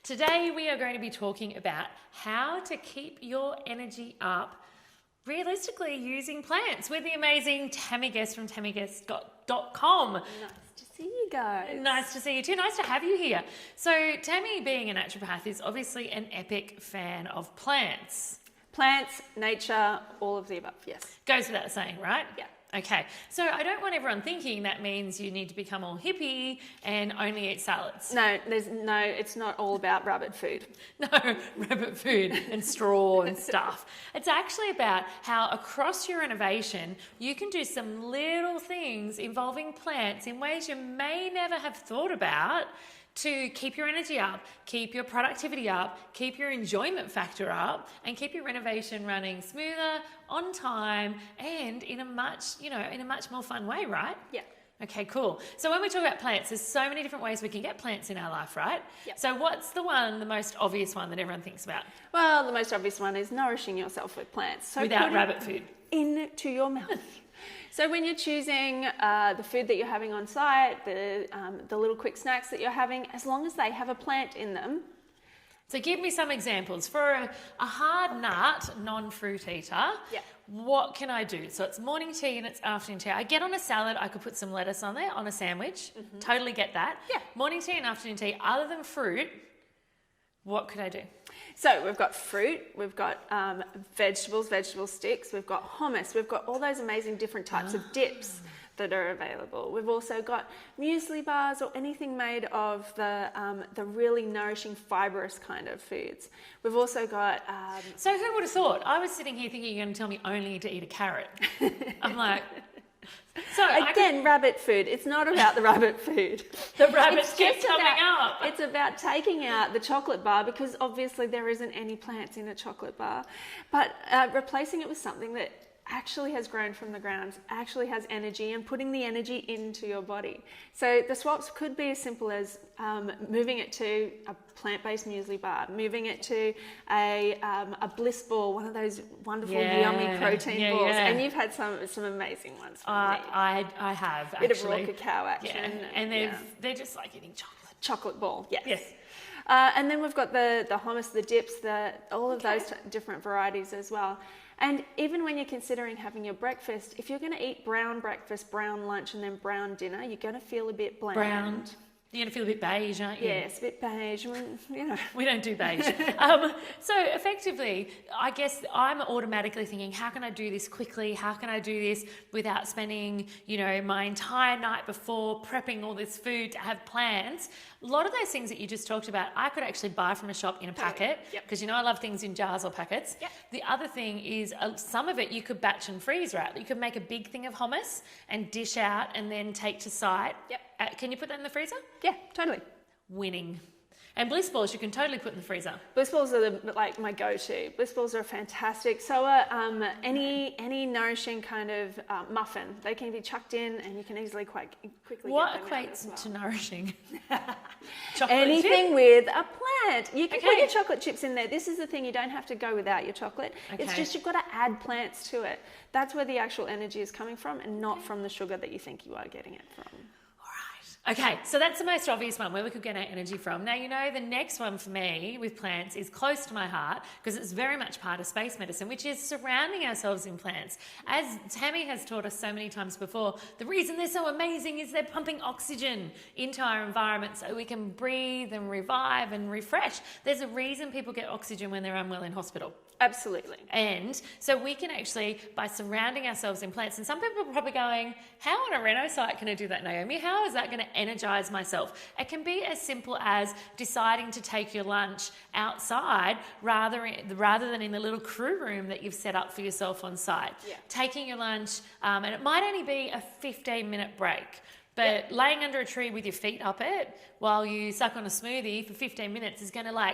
Today we are going to be talking about how to keep your energy up realistically using plants with the amazing Tammy Guest from tammyguest.com. Nice to see you guys. Nice to see you too. Nice to have you here. So Tammy, being a naturopath, is obviously an epic fan of plants. Plants, nature, all of the above, yes. Goes without saying, right? Yeah. Okay, so I don't want everyone thinking that means you need to become all hippie and only eat salads. No, it's not all about rabbit food. No, rabbit food and straw and stuff. It's actually about how across your renovation, you can do some little things involving plants in ways you may never have thought about to keep your energy up, keep your productivity up, keep your enjoyment factor up, and keep your renovation running smoother, on time, and in a much more fun way, right? Yeah. Okay, cool. So when we talk about plants, there's so many different ways we can get plants in our life, right? Yep. So what's the most obvious one that everyone thinks about? Well, the most obvious one is nourishing yourself with plants. So without rabbit food. Into your mouth. So when you're choosing the food that you're having on site, the little quick snacks that you're having, as long as they have a plant in them. So give me some examples. For a hard nut, non-fruit eater, what can I do? So it's morning tea and it's afternoon tea. I get on a salad, I could put some lettuce on there, on a sandwich. Mm-hmm. Totally get that. Yeah. Morning tea and afternoon tea, other than fruit, what could I do? So we've got fruit, we've got vegetable sticks, we've got hummus, we've got all those amazing different types of dips that are available. We've also got muesli bars or anything made of the really nourishing fibrous kind of foods. We've also got... So who would have thought? I was sitting here thinking you're going to tell me only to eat a carrot. I'm like... So again, rabbit food. It's not about the rabbit food. The rabbits keep coming up. It's about taking out the chocolate bar because obviously there isn't any plants in a chocolate bar, but replacing it with something that actually has grown from the ground, actually has energy, and putting the energy into your body. So the swaps could be as simple as moving it to a plant-based muesli bar, moving it to a bliss ball, one of those wonderful yummy protein balls. Yeah. And you've had some amazing ones from me. I have, actually. Bit of raw cacao action. Yeah. And they're just like eating chocolate. Chocolate ball, yes. Yes. And then we've got the hummus, the dips, all of those different varieties as well. And even when you're considering having your breakfast, if you're going to eat brown breakfast, brown lunch, and then brown dinner, you're going to feel a bit bland. Brown. You're going to feel a bit beige, aren't you? Yes, a bit beige. We don't do beige. So effectively, I guess I'm automatically thinking, how can I do this quickly? How can I do this without spending, my entire night before prepping all this food to have plans? A lot of those things that you just talked about, I could actually buy from a shop in a packet because I love things in jars or packets. Yep. The other thing is some of it you could batch and freeze, right? You could make a big thing of hummus and dish out and then take to site. Yep. Can you put that in the freezer? Yeah, totally. Winning. And bliss balls you can totally put in the freezer. Bliss balls are my go-to. Bliss balls are fantastic. So are any nourishing kind of muffin. They can be chucked in and you can easily quite quickly what get them out as well. equates to nourishing? Anything chip? With a plant. You can put your chocolate chips in there. This is the thing, you don't have to go without your chocolate. Okay. It's just you've got to add plants to it. That's where the actual energy is coming from and not from the sugar that you think you are getting it from. Okay, so that's the most obvious one, where we could get our energy from. Now, the next one for me with plants is close to my heart because it's very much part of space medicine, which is surrounding ourselves in plants. As Tammy has taught us so many times before, the reason they're so amazing is they're pumping oxygen into our environment so we can breathe and revive and refresh. There's a reason people get oxygen when they're unwell in hospital. Absolutely. And so we can actually, by surrounding ourselves in plants, and some people are probably going, how on a reno site can I do that, Naomi? How is that going to energize myself? It can be as simple as deciding to take your lunch outside rather than in the little crew room that you've set up for yourself on site. Yeah. Taking your lunch, and it might only be a 15-minute break. But laying under a tree with your feet up it while you suck on a smoothie for 15 minutes is going to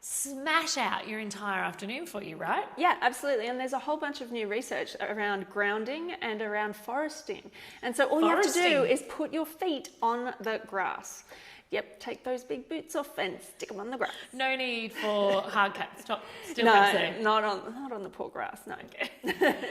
smash out your entire afternoon for you, right? Yeah, absolutely. And there's a whole bunch of new research around grounding and around foresting. And so all you have to do is put your feet on the grass. Yep, take those big boots off and stick them on the grass. No need for hard caps. Still No, there. not on the poor grass, no.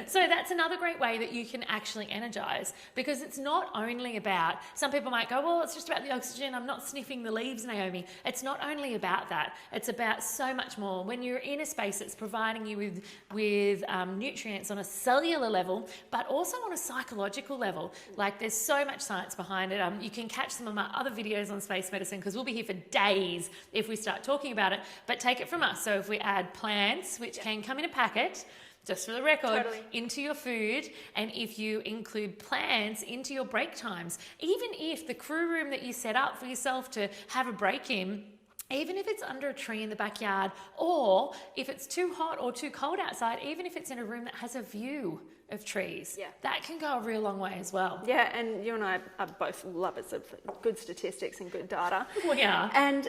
So that's another great way that you can actually energize, because it's not only about, some people might go, well, it's just about the oxygen. I'm not sniffing the leaves, Naomi. It's not only about that. It's about so much more. When you're in a space that's providing you with nutrients on a cellular level, but also on a psychological level. Like, there's so much science behind it. You can catch some of my other videos on space medicine, because we'll be here for days if we start talking about it, but take it from us. So if we add plants, which can come in a packet, just for the record, into your food, and if you include plants into your break times, even if the crew room that you set up for yourself to have a break in, even if it's under a tree in the backyard, or if it's too hot or too cold outside, even if it's in a room that has a view of trees, that can go a real long way as well. Yeah, and you and I are both lovers of good statistics and good data. We are. And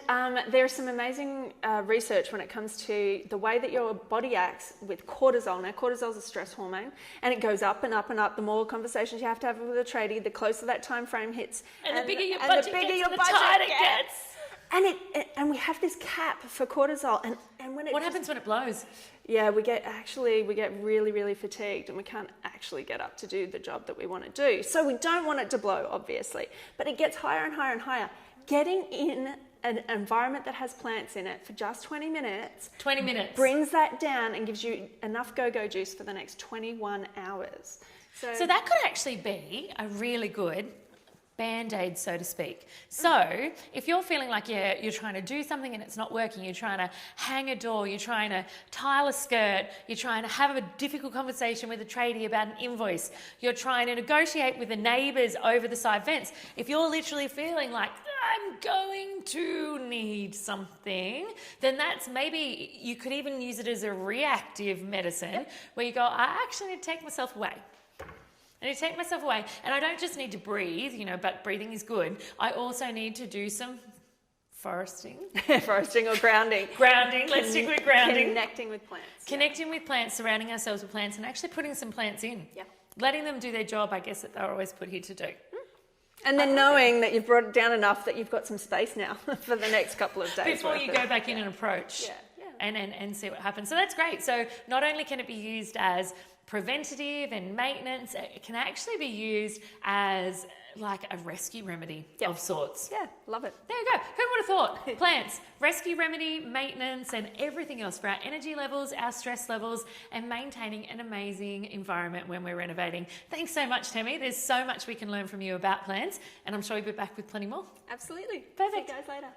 there's some amazing research when it comes to the way that your body acts with cortisol. Now, cortisol is a stress hormone, and it goes up and up and up. The more conversations you have to have with a tradie, the closer that time frame hits. And the bigger your budget gets, the tighter it gets. And we have this cap for cortisol, and when it happens when it blows? Yeah, we get really, really fatigued, and we can't actually get up to do the job that we want to do. So we don't want it to blow, obviously, but it gets higher and higher and higher. Getting in an environment that has plants in it for just 20 minutes brings that down and gives you enough go-go juice for the next 21 hours. So that could actually be a really good Band-aid, so to speak. So if you're feeling like you're trying to do something and it's not working, you're trying to hang a door, you're trying to tile a skirt, you're trying to have a difficult conversation with a tradie about an invoice, you're trying to negotiate with the neighbours over the side fence, if you're literally feeling like, I'm going to need something, then that's maybe, you could even use it as a reactive medicine, where you go, I actually need to take myself away. I need to take myself away, and I don't just need to breathe, but breathing is good. I also need to do some foresting. Foresting or grounding. Grounding, let's stick with grounding. Connecting with plants. Connecting with plants, surrounding ourselves with plants, and actually putting some plants in. Yeah. Letting them do their job, I guess, that they're always put here to do. And then knowing that you've brought it down enough that you've got some space now for the next couple of days. Before you go back in and approach. Yeah. And see what happens. So that's great. So not only can it be used as preventative and maintenance, it can actually be used as like a rescue remedy of sorts. Yeah, love it. There you go. Who would have thought? Plants, rescue remedy, maintenance, and everything else for our energy levels, our stress levels, and maintaining an amazing environment when we're renovating. Thanks so much, Tammy. There's so much we can learn from you about plants, and I'm sure you'll be back with plenty more. Absolutely. Perfect. See you guys later.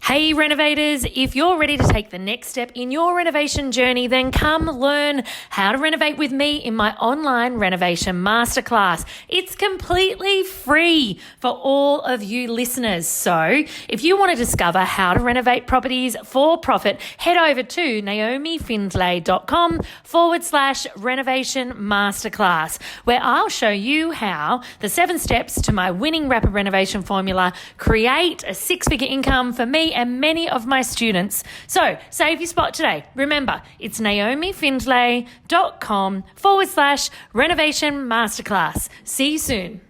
Hey renovators, if you're ready to take the next step in your renovation journey, then come learn how to renovate with me in my online renovation masterclass. It's completely free for all of you listeners. So if you want to discover how to renovate properties for profit, head over to naomifindlay.com/renovation masterclass, where I'll show you how the 7 steps to my winning rapid renovation formula create a 6-figure income for me and many of my students. So save your spot today. Remember, it's naomifindlay.com/renovation masterclass. See you soon.